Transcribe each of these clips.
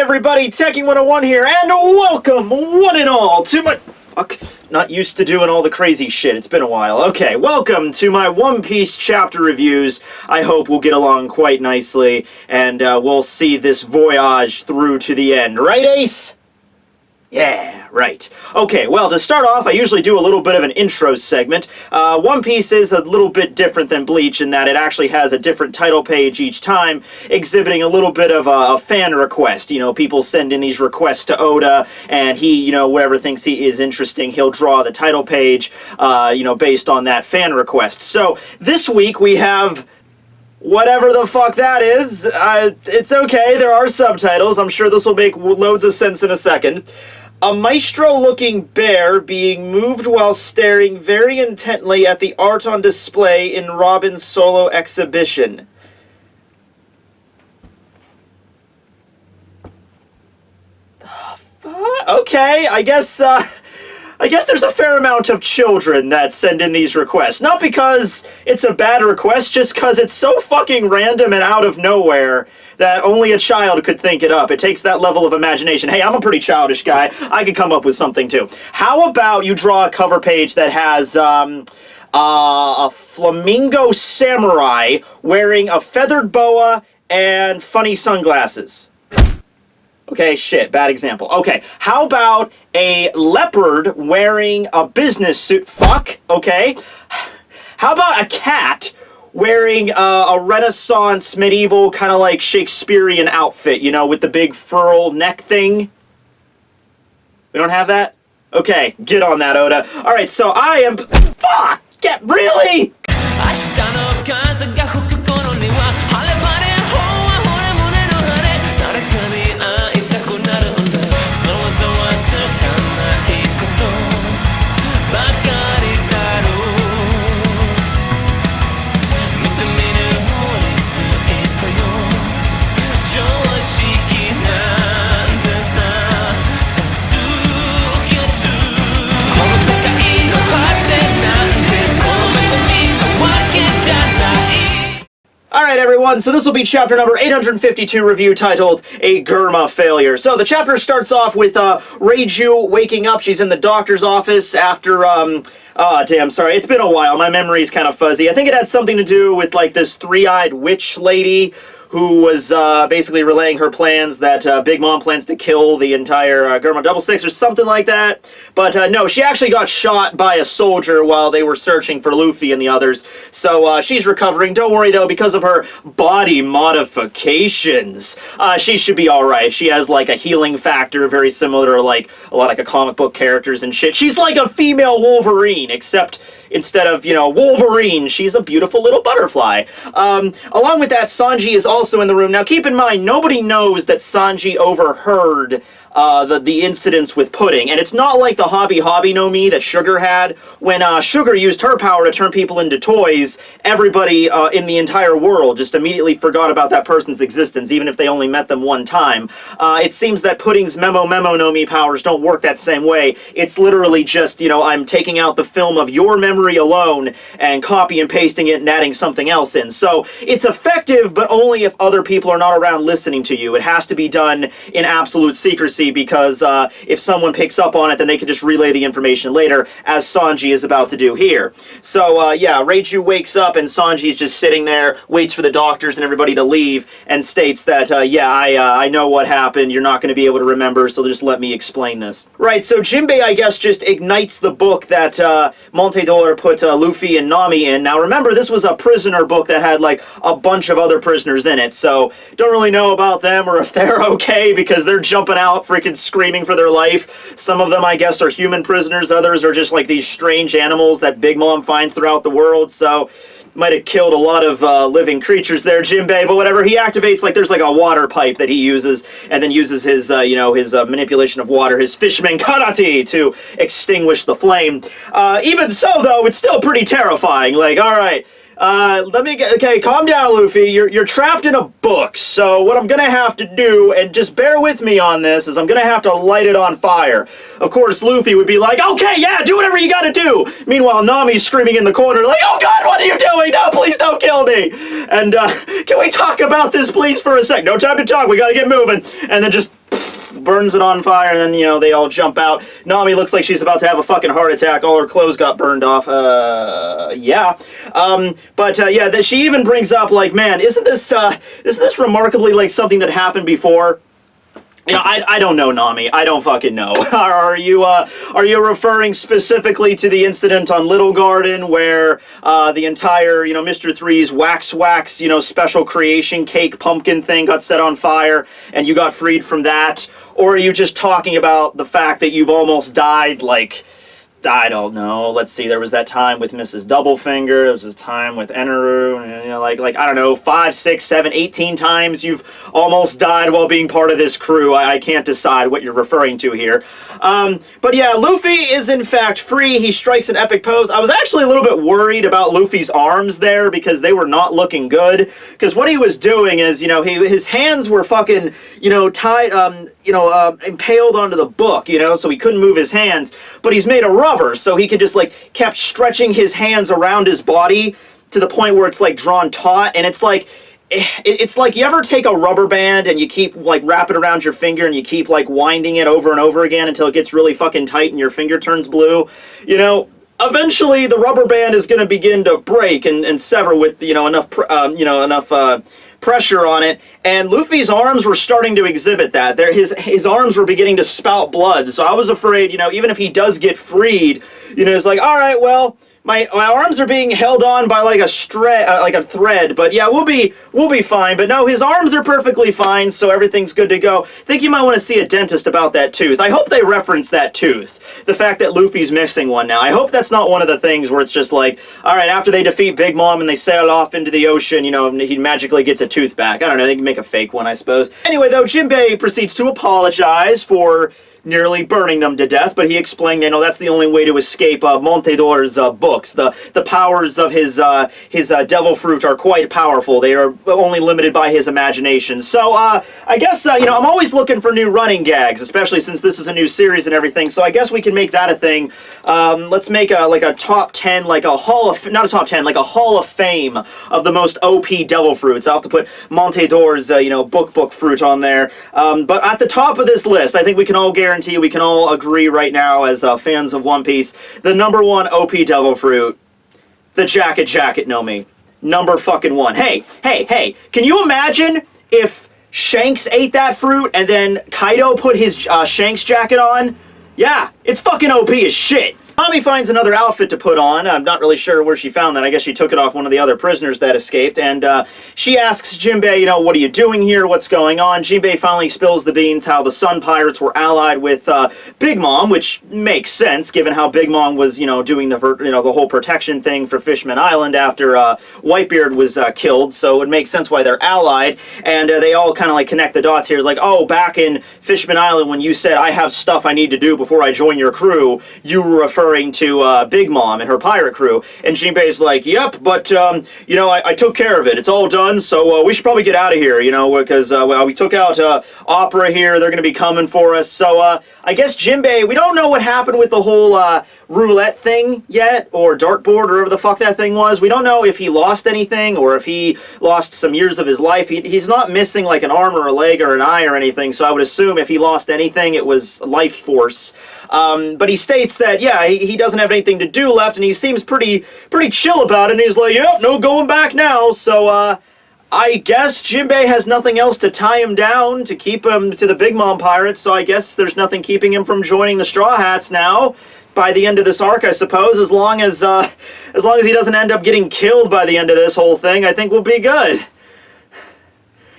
everybody, Tekking101 here, and welcome, one and all, to my... Fuck, not used to doing all the crazy shit, it's been a while. Okay, welcome to my One Piece chapter reviews. I hope we'll get along quite nicely, and we'll see this voyage through to the end. Right, Ace? Yeah, right. Okay, well, to start off, I usually do a little bit of an intro segment. One Piece is a little bit different than Bleach in that it actually has a different title page each time, exhibiting a little bit of a fan request. You know, people send in these requests to Oda, and he, you know, whatever thinks he is interesting, he'll draw the title page, you know, based on that fan request. So, this week we have... whatever the fuck that is. It's okay, there are subtitles. I'm sure this will make loads of sense in a second. A maestro-looking bear being moved while staring very intently at the art on display in Robin's solo exhibition. The fuck? Okay, I guess there's a fair amount of children that send in these requests. Not because it's a bad request, just because it's so fucking random and out of nowhere that only a child could think it up. It takes that level of imagination. Hey, I'm a pretty childish guy. I could come up with something too. How about you draw a cover page that has a flamingo samurai wearing a feathered boa and funny sunglasses? Okay, shit, bad example. Okay, how about a leopard wearing a business suit? Fuck, okay. How about a cat wearing a Renaissance, medieval, kind of like Shakespearean outfit, you know, with the big furl neck thing? We don't have that? Okay, get on that, Oda. Alright, so I am... Fuck! Get... Really?! Alright everyone, so this will be chapter number 852 review titled A Germa Failure. So the chapter starts off with Reiju waking up. She's in the doctor's office after, damn, sorry, it's been a while. My memory's kind of fuzzy. I think it had something to do with like this three-eyed witch lady who was basically relaying her plans that Big Mom plans to kill the entire Germa Double Six or something like that. But no, she actually got shot by a soldier while they were searching for Luffy and the others. So she's recovering. Don't worry though, because of her body modifications, she should be alright. She has like a healing factor very similar to like a lot of like comic book characters and shit. She's like a female Wolverine, except instead of, you know, Wolverine, she's a beautiful little butterfly. Along with that, Sanji is also in the room. Now, keep in mind, nobody knows that Sanji overheard the incidents with Pudding, and it's not like the Hobby no Mi that Sugar had. When Sugar used her power to turn people into toys, everybody in the entire world just immediately forgot about that person's existence, even if they only met them one time. It seems that Pudding's Memo no Mi powers don't work that same way. It's literally just, you know, I'm taking out the film of your memory alone and copy and pasting it and adding something else in. So it's effective, but only if other people are not around listening to you. It has to be done in absolute secrecy, because if someone picks up on it, then they can just relay the information later, as Sanji is about to do here. So, yeah, Reiju wakes up, and Sanji's just sitting there, waits for the doctors and everybody to leave, and states that, yeah, I know what happened, you're not going to be able to remember, so just let me explain this. Right, so Jinbei, I guess, just ignites the book that Monte Dollar put Luffy and Nami in. Now, remember, this was a prisoner book that had, like, a bunch of other prisoners in it, so don't really know about them or if they're okay, because they're jumping out freaking screaming for their life. Some of them, I guess, are human prisoners. Others are just like these strange animals that Big Mom finds throughout the world. So might have killed a lot of living creatures there, Jimbei, but whatever. He activates, like, there's like a water pipe that he uses, and then uses his, you know, his manipulation of water, his fishman karate, to extinguish the flame. Even so, though, it's still pretty terrifying. Like, alright, okay, calm down, Luffy. You're trapped in a book, so what I'm gonna have to do, and just bear with me on this, is I'm gonna have to light it on fire. Of course, Luffy would be like, okay, yeah, do whatever you gotta do! Meanwhile, Nami's screaming in the corner, like, oh god, what are you doing? No, please don't kill me! And, can we talk about this, please, for a sec? No time to talk, we gotta get moving. And then just burns it on fire, and then, you know, they all jump out. Nami looks like she's about to have a fucking heart attack. All her clothes got burned off. Yeah. Yeah, she even brings up, like, man, isn't this remarkably like something that happened before? You know, I don't know, Nami. I don't fucking know. Are you referring specifically to the incident on Little Garden where the entire, you know, Mr. Three's wax, you know, special creation cake pumpkin thing got set on fire and you got freed from that? Or are you just talking about the fact that you've almost died, like, I don't know. Let's see. There was that time with Mrs. Doublefinger. There was this time with Eneru. And, you know, like I don't know, 5, 6, 7, 18 times you've almost died while being part of this crew. I can't decide what you're referring to here. But yeah, Luffy is in fact free. He strikes an epic pose. I was actually a little bit worried about Luffy's arms there because they were not looking good. Because what he was doing is, you know, his hands were fucking, you know, tied, impaled onto the book, you know, so he couldn't move his hands. But he's made of rubber, so he could just, like, kept stretching his hands around his body to the point where it's, like, drawn taut, and it's like you ever take a rubber band and you keep, like, wrap it around your finger and you keep, like, winding it over and over again until it gets really fucking tight and your finger turns blue? You know, eventually the rubber band is going to begin to break and sever with, you know, enough pressure on it, and Luffy's arms were starting to exhibit that. His arms were beginning to spout blood, so I was afraid, you know, even if he does get freed, you know, it's like, all right, well, my arms are being held on by like a thread, but yeah, we'll be fine. But no, his arms are perfectly fine, so everything's good to go. I think you might want to see a dentist about that tooth. I hope they reference that tooth. The fact that Luffy's missing one now. I hope that's not one of the things where it's just like, all right, after they defeat Big Mom and they sail off into the ocean, you know, he magically gets a tooth back. I don't know, they can make a fake one, I suppose. Anyway, though, Jinbei proceeds to apologize for nearly burning them to death, but he explained, you know, that's the only way to escape Montedor's books. The powers of his devil fruit are quite powerful. They are only limited by his imagination. So, I guess, you know, I'm always looking for new running gags, especially since this is a new series and everything, so I guess we can make that a thing. Let's make a top 10, like a hall of, not a top 10, like a hall of fame of the most OP devil fruits. I'll have to put Montedor's, you know, book fruit on there. But at the top of this list, I think we can all guarantee, we can all agree right now as fans of One Piece, the #1 OP devil fruit, the Jacket no Mi. Number fucking 1. Hey, can you imagine if Shanks ate that fruit and then Kaido put his Shanks jacket on? Yeah, it's fucking OP as shit. Nami finds another outfit to put on. I'm not really sure where she found that. I guess she took it off one of the other prisoners that escaped. And she asks Jinbei, you know, what are you doing here? What's going on? Jinbei finally spills the beans how the Sun Pirates were allied with Big Mom, which makes sense given how Big Mom was, you know, doing the whole protection thing for Fishman Island after Whitebeard was killed. So it makes sense why they're allied. And they all kind of like connect the dots here. It's like, oh, back in Fishman Island when you said I have stuff I need to do before I join your crew, you were referring to Big Mom and her pirate crew. And Jinbei's like, yep, but, you know, I took care of it. It's all done, so we should probably get out of here, you know, because we took out Opera here. They're going to be coming for us. So I guess Jinbei, we don't know what happened with the whole roulette thing yet, or dartboard, or whatever the fuck that thing was. We don't know if he lost anything, or if he lost some years of his life. He's not missing, like, an arm or a leg or an eye or anything, so I would assume if he lost anything, it was life force. But he states that, yeah, he doesn't have anything to do left, and he seems pretty chill about it, and he's like, yep, no going back now, so, I guess Jinbei has nothing else to tie him down, to keep him to the Big Mom Pirates, so I guess there's nothing keeping him from joining the Straw Hats now. By the end of this arc, I suppose, as long as he doesn't end up getting killed by the end of this whole thing, I think we'll be good.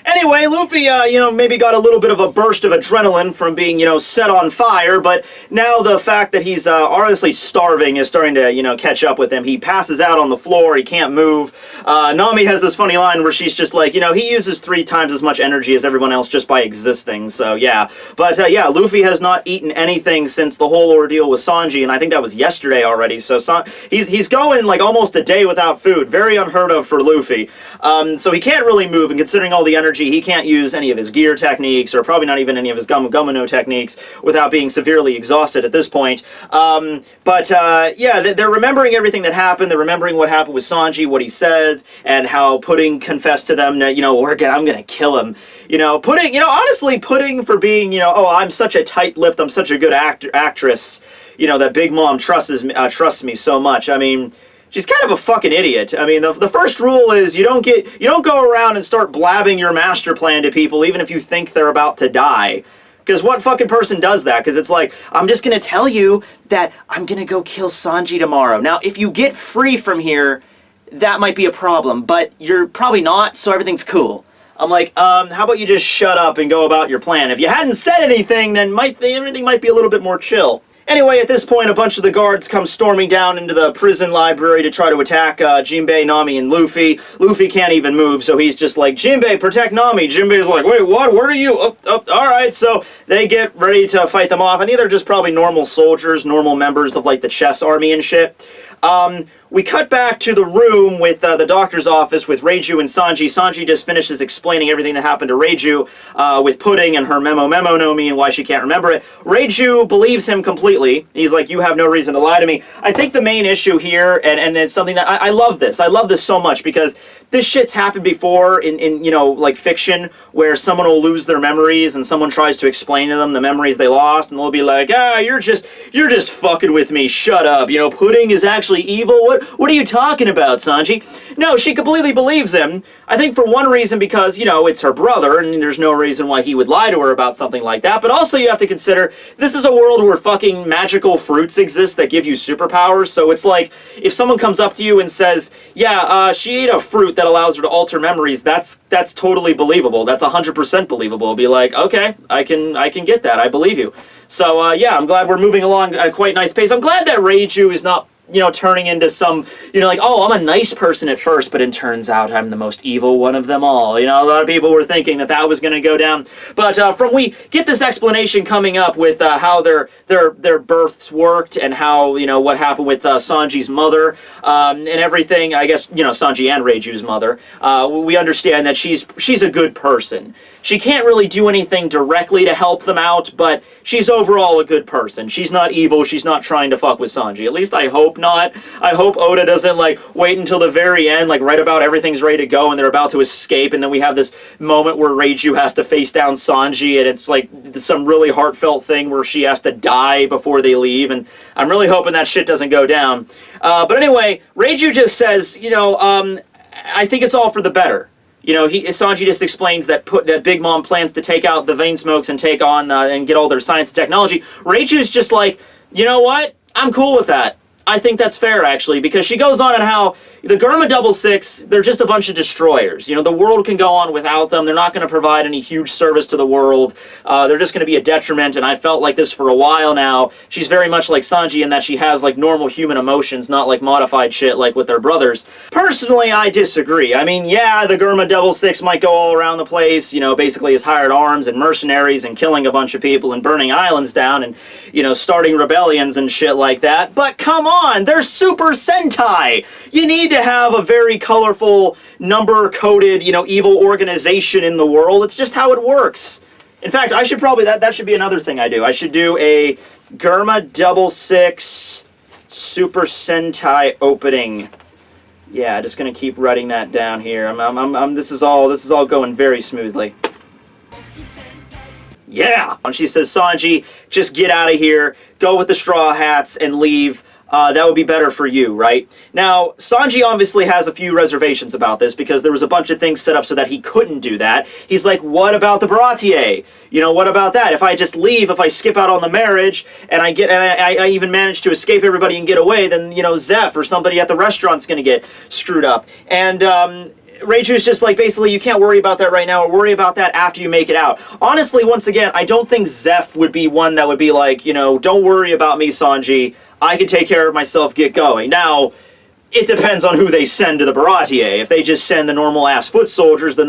Anyway, Luffy, you know, maybe got a little bit of a burst of adrenaline from being, you know, set on fire, but now the fact that he's honestly starving is starting to, you know, catch up with him. He passes out on the floor, he can't move. Nami has this funny line where she's just like, you know, he uses 3 times as much energy as everyone else just by existing, so yeah. But, yeah, Luffy has not eaten anything since the whole ordeal with Sanji, and I think that was yesterday already, so he's going, like, almost a day without food. Very unheard of for Luffy. So he can't really move, and considering all the energy energy. He can't use any of his gear techniques, or probably not even any of his Gummo techniques, without being severely exhausted at this point. Yeah, they're remembering everything that happened. They're remembering what happened with Sanji, what he said, and how Pudding confessed to them that, I'm gonna kill him. Pudding, honestly, Pudding for being, oh, I'm such a tight-lipped, I'm such a good actress, that Big Mom trusts me so much. I mean, she's kind of a fucking idiot. I mean, the first rule is you don't go around and start blabbing your master plan to people, even if you think they're about to die. Because what fucking person does that? Because it's like, I'm just gonna tell you that I'm gonna go kill Sanji tomorrow. Now, if you get free from here, that might be a problem, but you're probably not, so everything's cool. I'm like, how about you just shut up and go about your plan? If you hadn't said anything, then everything might be a little bit more chill. Anyway, at this point, a bunch of the guards come storming down into the prison library to try to attack Jinbei, Nami, and Luffy. Luffy can't even move, so he's just like, Jinbei, protect Nami. Jinbei's like, wait, what? Where are you? Alright, so they get ready to fight them off. I think they're just probably normal soldiers, normal members of, like, the chess army and shit. We cut back to the room with the doctor's office with Reiju and Sanji. Sanji just finishes explaining everything that happened to Reiju with Pudding and her memo no me and why she can't remember it. Reiju believes him completely. He's like, you have no reason to lie to me. I think the main issue here, and it's something that I love this. I love this so much because this shit's happened before in like fiction, where someone will lose their memories and someone tries to explain to them the memories they lost, and they'll be like, you're just fucking with me, shut up. Pudding is actually evil. What are you talking about, Sanji? No, she completely believes him. I think for one reason because, it's her brother, and there's no reason why he would lie to her about something like that. But also you have to consider, this is a world where fucking magical fruits exist that give you superpowers. So it's like, if someone comes up to you and says, she ate a fruit that allows her to alter memories, that's totally believable. That's 100% believable. Be like, okay, I can get that. I believe you. So, I'm glad we're moving along at a quite nice pace. I'm glad that Reiju is not turning into some, like, oh, I'm a nice person at first, but it turns out I'm the most evil one of them all. A lot of people were thinking that was going to go down. But we get this explanation coming up with how their births worked and how, what happened with Sanji's mother and everything. I guess, Sanji and Reiju's mother. We understand that she's a good person. She can't really do anything directly to help them out, but she's overall a good person. She's not evil. She's not trying to fuck with Sanji. At least I hope not. I hope Oda doesn't, wait until the very end, right about everything's ready to go and they're about to escape, and then we have this moment where Reiju has to face down Sanji, and it's, some really heartfelt thing where she has to die before they leave, and I'm really hoping that shit doesn't go down. But anyway, Reiju just says, I think it's all for the better. Sanji just explains that Big Mom plans to take out the Vein Smokes and take on and get all their science and technology. Reiju's just like, you know what? I'm cool with that. I think that's fair, actually, because she goes on and how the Germa 66, they're just a bunch of destroyers. The world can go on without them. They're not going to provide any huge service to the world. They're just going to be a detriment, and I felt like this for a while now. She's very much like Sanji in that she has, normal human emotions, not modified shit like with their brothers. Personally, I disagree. I mean, yeah, the Germa 66 might go all around the place, basically as hired arms and mercenaries and killing a bunch of people and burning islands down and, starting rebellions and shit like that. But come on! They're Super Sentai! You need to have a very colorful, number-coded, evil organization in the world. It's just how it works. In fact, I should probably, that should be another thing I do. I should do a Germa 66 Super Sentai opening. Yeah, just gonna keep writing that down here. This is all going very smoothly. Yeah! And she says, Sanji, just get out of here, go with the Straw Hats, and leave. That would be better for you, right? Now, Sanji obviously has a few reservations about this because there was a bunch of things set up so that he couldn't do that. He's like, what about the Baratier? What about that? If I just leave, if I skip out on the marriage, and I even manage to escape everybody and get away, then, Zeph or somebody at the restaurant's gonna get screwed up. And, Reiju's just like, basically, you can't worry about that right now, or worry about that after you make it out. Honestly, once again, I don't think Zeph would be one that would be like, don't worry about me, Sanji. I can take care of myself, get going. Now, it depends on who they send to the Baratier. If they just send the normal-ass foot soldiers, then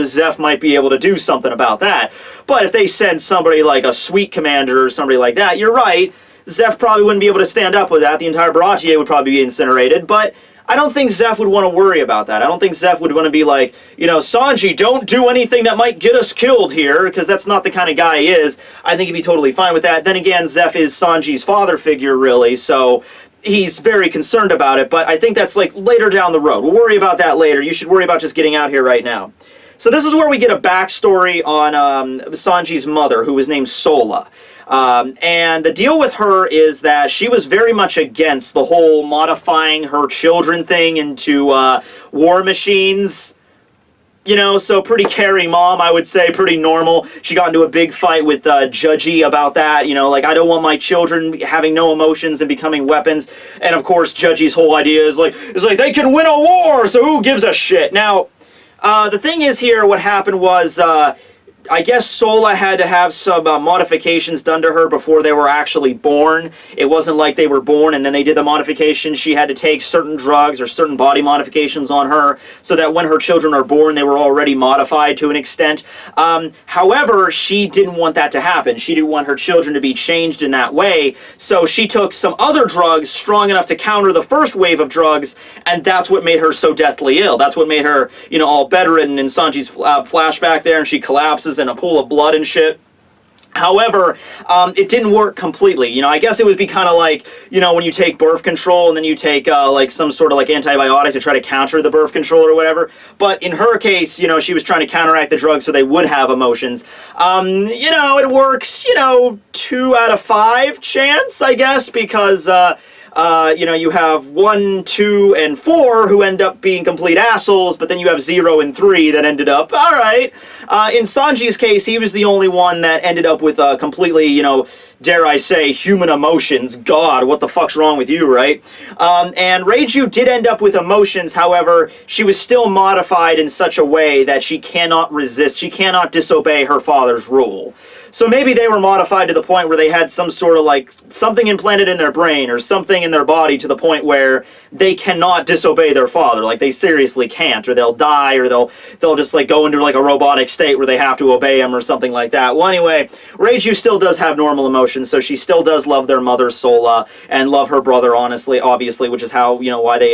Zeph might be able to do something about that. But if they send somebody like a sweet commander or somebody like that, you're right, Zeph probably wouldn't be able to stand up with that. The entire Baratier would probably be incinerated, but I don't think Zeph would want to worry about that. I don't think Zeph would want to be like, you know, Sanji, don't do anything that might get us killed here, because that's not the kind of guy he is. I think he'd be totally fine with that. Then again, Zeph is Sanji's father figure, really, so he's very concerned about it, but I think that's like later down the road. We'll worry about that later. You should worry about just getting out here right now. So this is where we get a backstory on Sanji's mother, who was named Sola. And the deal with her is that she was very much against the whole modifying her children thing into war machines. You know, so pretty caring mom, I would say, pretty normal. She got into a big fight with Judgy about that, you know, like, I don't want my children having no emotions and becoming weapons. And of course, Judgy's whole idea is like, they can win a war, so who gives a shit? Now, the thing is here, what happened was, I guess Sola had to have some modifications done to her before they were actually born. It wasn't like they were born and then they did the modifications. She had to take certain drugs or certain body modifications on her so that when her children are born, they were already modified to an extent. However, she didn't want that to happen. She didn't want her children to be changed in that way, so she took some other drugs strong enough to counter the first wave of drugs, and that's what made her so deathly ill. That's what made her, you know, all bedridden in Sanji's flashback there, and she collapses in a pool of blood and shit. However, it didn't work completely. You know, I guess it would be kind of like, you know, when you take birth control and then you take, like, some sort of, like, antibiotic to try to counter the birth control or whatever. But in her case, you know, she was trying to counteract the drug so they would have emotions. You know, it works, you know, 2 out of 5 chance, I guess, because, you know, you have 1, 2, and 4 who end up being complete assholes, but then you have 0 and 3 that ended up, alright. In Sanji's case, he was the only one that ended up with completely, you know, dare I say, human emotions. God, what the fuck's wrong with you, right? And Reiju did end up with emotions, however, she was still modified in such a way that she cannot resist, she cannot disobey her father's rule. So maybe they were modified to the point where they had some sort of, like, something implanted in their brain or something in their body to the point where they cannot disobey their father. Like, they seriously can't, or they'll die, or they'll just, like, go into, like, a robotic state where they have to obey him or something like that. Well, anyway, Reiju still does have normal emotions, so she still does love their mother, Sola, and love her brother, obviously, which is how, you know, why they,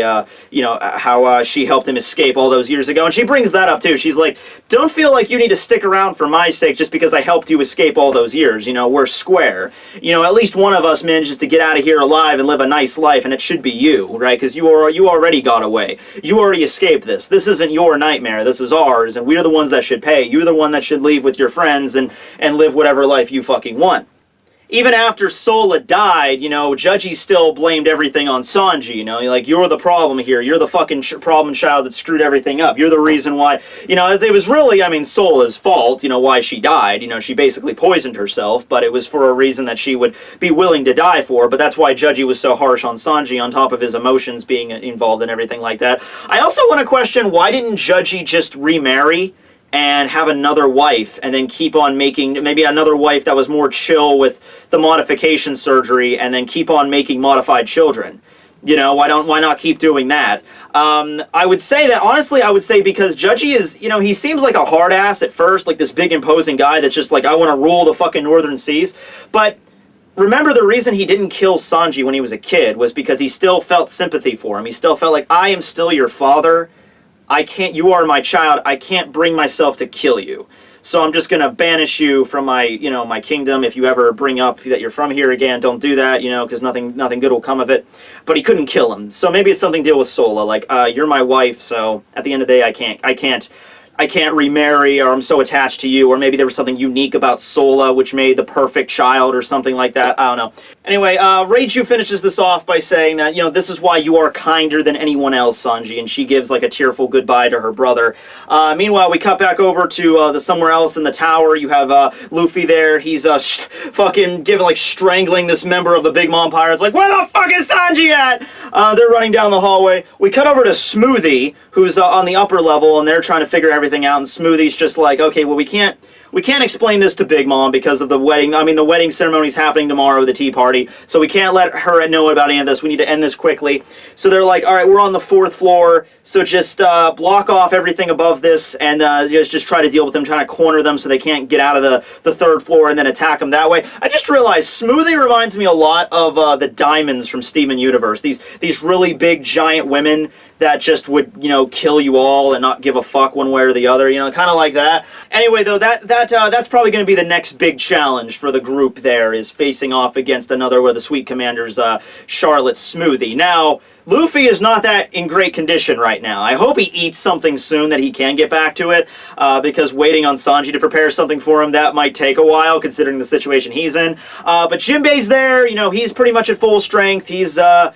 you know, how she helped him escape all those years ago. And she brings that up, too. She's like, don't feel like you need to stick around for my sake just because I helped you escape all those years. You know, we're square. You know, at least one of us manages to get out of here alive and live a nice life, and it should be you, right? Because you already got away. You already escaped this. This isn't your nightmare. This is ours, and we're the ones that should pay. You're the one that should leave with your friends and live whatever life you fucking want. Even after Sola died, you know, Judgy still blamed everything on Sanji, you know, like, you're the problem here, you're the fucking problem child that screwed everything up, you're the reason why, you know, it was really, I mean, Sola's fault, you know, why she died, you know, she basically poisoned herself, but it was for a reason that she would be willing to die for, but that's why Judgy was so harsh on Sanji, on top of his emotions being involved and everything like that. I also want to question, why didn't Judgy just remarry and have another wife, and then keep on making, maybe another wife that was more chill with the modification surgery, and then keep on making modified children? You know, why not keep doing that? I would say that, honestly, I would say because Judgy is, you know, he seems like a hard ass at first, like this big imposing guy that's just like, I want to rule the fucking northern seas, but remember, the reason he didn't kill Sanji when he was a kid was because he still felt sympathy for him. He still felt like, I am still your father, you are my child, I can't bring myself to kill you. So I'm just going to banish you from my, you know, my kingdom. If you ever bring up that you're from here again, don't do that, you know, because nothing good will come of it. But he couldn't kill him. So maybe it's something to deal with Sola, like, you're my wife, so at the end of the day, I can't remarry, or I'm so attached to you, or maybe there was something unique about Sola which made the perfect child or something like that. I don't know. Anyway, Reiju finishes this off by saying that, you know, this is why you are kinder than anyone else, Sanji, and she gives like a tearful goodbye to her brother. Meanwhile, we cut back over to somewhere else in the tower. You have Luffy there. He's fucking strangling this member of the Big Mom Pirates. Like, where the fuck is Sanji at? They're running down the hallway. We cut over to Smoothie, who's on the upper level, and they're trying to figure everything out, and Smoothie's just like, okay, well, we can't we can't explain this to Big Mom because of the wedding. I mean, the wedding ceremony's happening tomorrow, the tea party, so we can't let her know about any of this. We need to end this quickly. So they're like, all right, we're on the 4th floor, so just block off everything above this and just try to deal with them, trying to corner them so they can't get out of the 3rd floor and then attack them that way. I just realized Smoothie reminds me a lot of the Diamonds from Steven Universe. These really big, giant women that just would, you know, kill you all and not give a fuck one way or the other, you know, kind of like that. Anyway, though, that's probably going to be the next big challenge for the group there, is facing off against another of the Sweet Commanders, Charlotte Smoothie. Now, Luffy is not that in great condition right now. I hope he eats something soon that he can get back to it, because waiting on Sanji to prepare something for him, that might take a while, considering the situation he's in. But Jinbei's there, you know, he's pretty much at full strength. He's a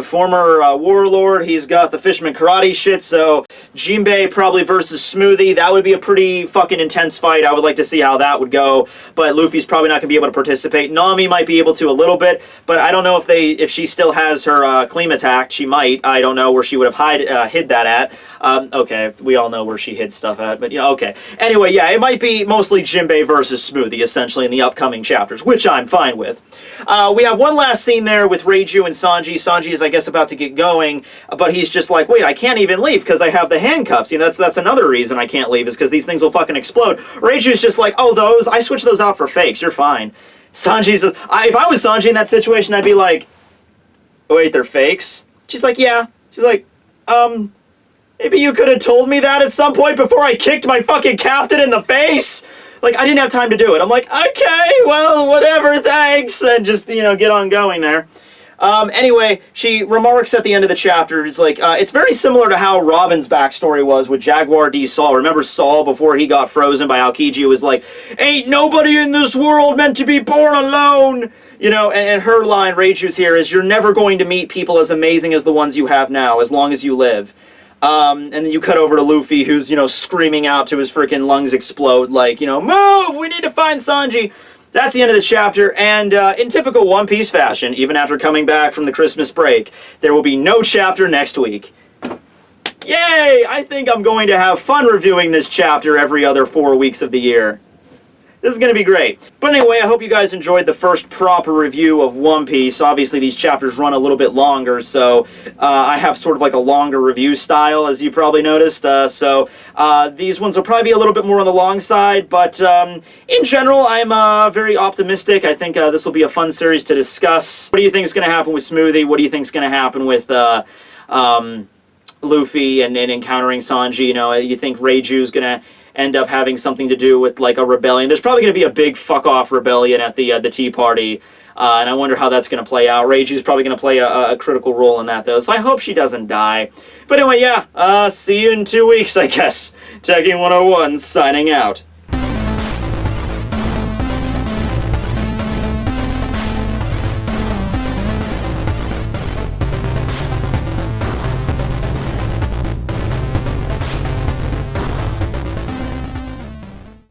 former warlord. He's got the fisherman karate shit, so Jimbei probably versus Smoothie. That would be a pretty fucking intense fight. I would like to see how that would go, but Luffy's probably not going to be able to participate. Nami might be able to a little bit, but I don't know if she still has her Cleam attack. She might. I don't know where she would have hid that at. Okay, we all know where she hid stuff at, but, you know, okay. Anyway, yeah, it might be mostly Jinbei versus Smoothie, essentially, in the upcoming chapters, which I'm fine with. We have one last scene there with Reiju and Sanji. Sanji is, I guess, about to get going, but he's just like, wait, I can't even leave because I have the handcuffs. You know, that's another reason I can't leave, is because these things will fucking explode. Reiju's just like, oh, those? I switched those out for fakes. You're fine. Sanji's, if I was Sanji in that situation, I'd be like, wait, they're fakes? She's like, yeah. She's like, maybe you could have told me that at some point before I kicked my fucking captain in the face. Like, I didn't have time to do it. I'm like, okay, well, whatever, thanks. And just, you know, get on going there. Anyway, she remarks at the end of the chapter, it's like, it's very similar to how Robin's backstory was with Jaguar D. Saul. Remember Saul before he got frozen by Aokiji was like, ain't nobody in this world meant to be born alone. You know, and her line, Reiju's here, is you're never going to meet people as amazing as the ones you have now, as long as you live. And then you cut over to Luffy, who's, you know, screaming out to his freaking lungs explode, like, you know, move! We need to find Sanji! That's the end of the chapter, and in typical One Piece fashion, even after coming back from the Christmas break, there will be no chapter next week. Yay! I think I'm going to have fun reviewing this chapter every other 4 weeks of the year. This is going to be great. But anyway, I hope you guys enjoyed the first proper review of One Piece. Obviously, these chapters run a little bit longer, so I have sort of like a longer review style, as you probably noticed. These ones will probably be a little bit more on the long side, but in general, I'm very optimistic. I think this will be a fun series to discuss. What do you think is going to happen with Smoothie? What do you think is going to happen with Luffy and encountering Sanji? You know, you think Reiju's going to end up having something to do with, like, a rebellion? There's probably going to be a big fuck-off rebellion at the tea party, and I wonder how that's going to play out. Reiju's probably going to play a critical role in that, though, so I hope she doesn't die. But anyway, yeah, see you in 2 weeks, I guess. Tekking101 signing out.